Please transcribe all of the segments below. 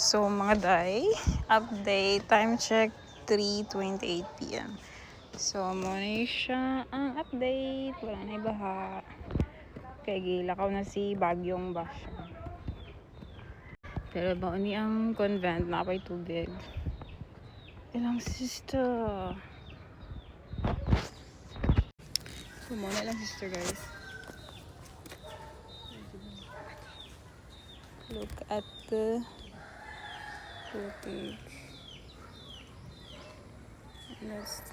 So mga day, update, time check 3:28 PM. So muna siya ang update, wala na ibaha. Kay gilakaw na si Bagyong Basha. Pero ba ni ang convent na pa'y tubig. Ilang sister. So muna lang sister guys. Look at the footage. That's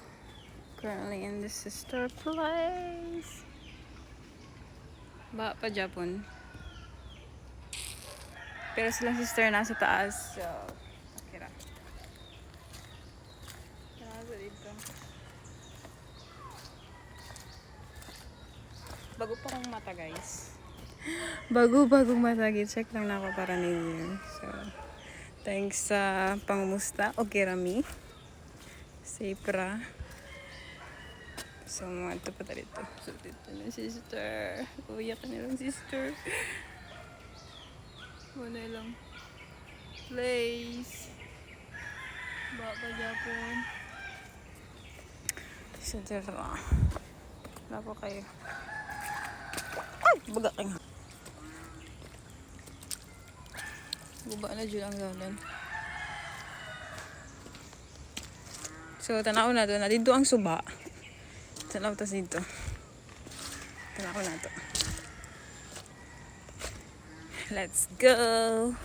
currently in the sister place. Ba pa Japon. Pero silang sister nasa taas. So, okay ra. Nasa dito. Bago pa kong mata guys. Bagong mata. Check lang na ako para New Year. So, thanks sa pangumusta. Okay rami. Safe ra. So, mga ito pa dito. So, dito na sister. Uyak ka nilang sister. Wala lang. Place. Baka Japon. So, dito na. Wala po kayo. Ay! Baga ka nga. Guba na dyan ang dalan. So, tanaw na doon. Dito ang suba. Tanaw tas dito. Tanaw na to. Let's go!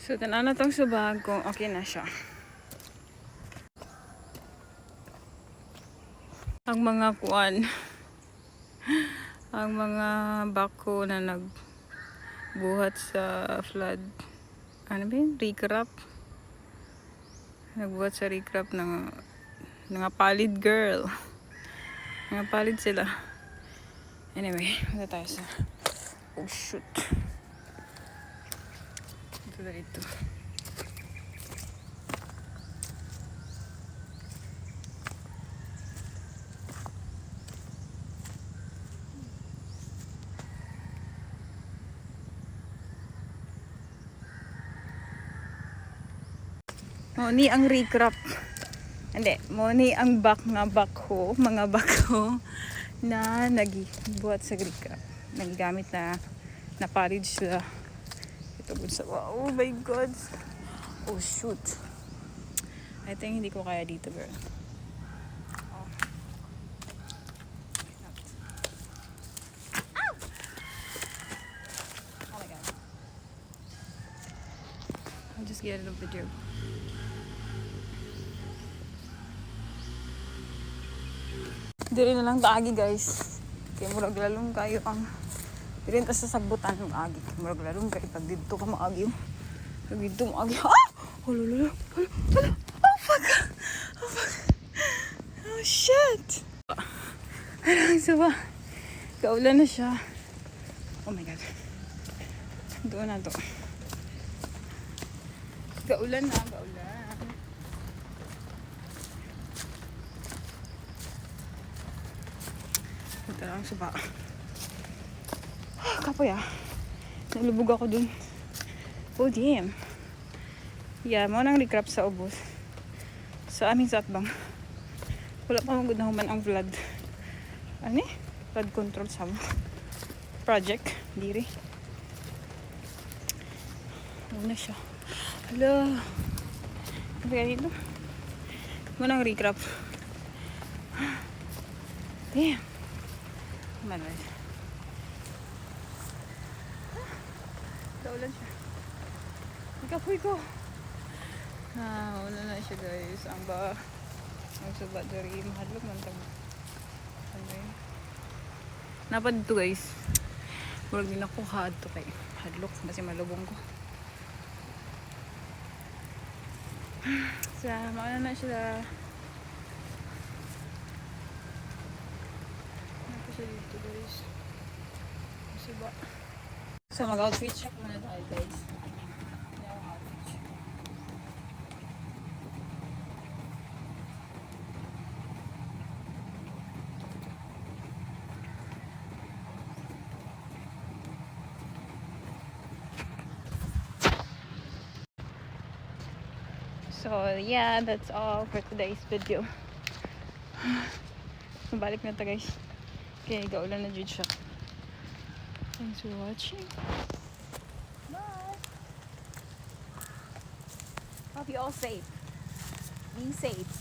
So, tanaw na tong subag kung okay na siya. Ang mga kuwan, ang mga bako na nagbuhat sa flood, ano ba yun? Recrap. Nagbuhat sa recrap ng palid girl. Mga palid sila. Anyway, punta tayo sa... Oh, shoot. Ito na dito. Moni ang recrap. Hindi, moni ang mga bakho na nagbuhat sa recrap. Naggamit na napalid sila. Ito sa wow, oh my god. Oh shoot. I think hindi ko kaya dito, girl. Oh. Oh my god. I'll just get it a video. Diri na lang taagi guys. Kaya murag lalong kayo ang diri ta sa sagbutan ng agi. Murag lalong kayo pag dito ka maagi. Pag dito maagi. Ah! Hulululu. Oh fuck. Oh fuck. Oh shit. Ano suba? Kaulan na siya. Oh my god. Doon na to. Kaulan na, kaulan. Ito lang suba. Kapoy ah. Nalubog ako dun. Oh damn. Yeah, mo nang recrap sa ubos. Sa aming satbang. Wala pa magod na human ang flood. Ano eh? Flood control sa project. Diri. Una siya. Hala. Ano kaya dito? Mo nang recrap. Damn. Malay. Daulan siya. Ikapoy ko. Wala na siya guys. Ang suba dari mahadlok man tag. Napad to guys. Murag din ako hadto kay hadlok kasi malubong ko. Mauna na siya. Siya dito. dito guys. Kasi ba? So mag-outfit check muna tayo guys. Yung outfit check. So yeah, that's all for today's video. Mabalik na to guys. Okay, gaulan na dyan siya. Thanks for watching. Bye! Hope you all safe. Be safe.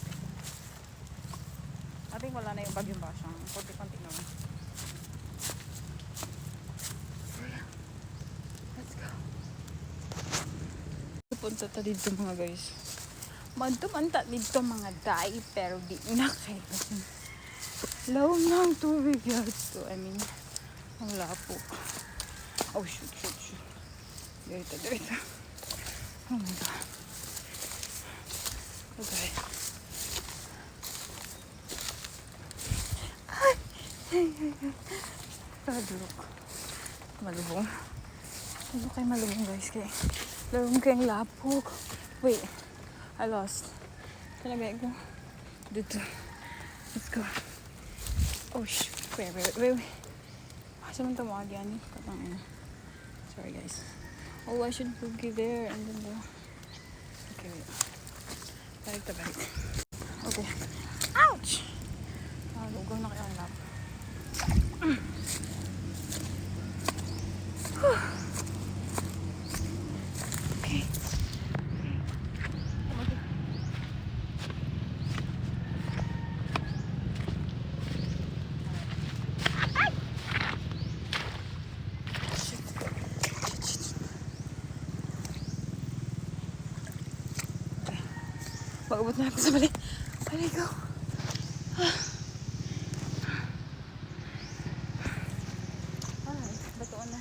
I think wala na yung bagyong basyang. Konti-konti naman. Let's go. Punta ta dito mga guys. Mantumanta dito mga day, pero di na kayo. Law ng tubig yato. I mean, wala po. Oh shoot. Dirita. Oh my god. Okay. Padulok. Malubong. Malubong kayo malubong guys. Laro kayong lapog. Wait. I lost. Talagay ko. Dito. Let's go. Oh shoot. Wait. Saan man tumawag yan? Katang. Sorry guys. Oh, I should boogie there and then go. Okay, wait. Balik. Okay. Ouch! Lugaw na kaya ang lap. Okay. Mag-abot na ako sa balik. Balik ko. Ay, batoon na.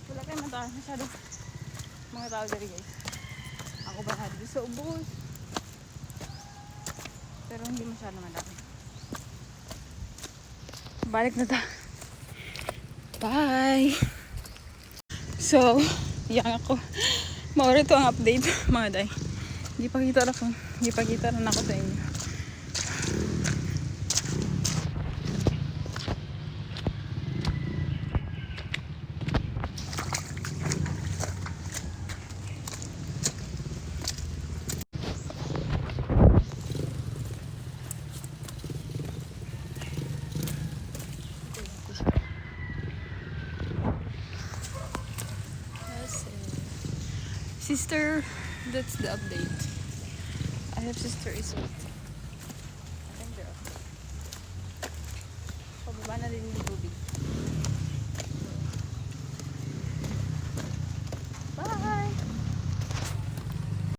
Wala kayo mataas masyado. Mga tao dali guys. Ako ba na sa ubos? Pero hindi masyado madami. Balik na ta. Bye! So, yan ako. Mauri ito ang update, mga day. Hindi pa kita na ako sa inyo. Sister, that's the update. I have sister is with. I think they're up. Pababa na din yung tubig.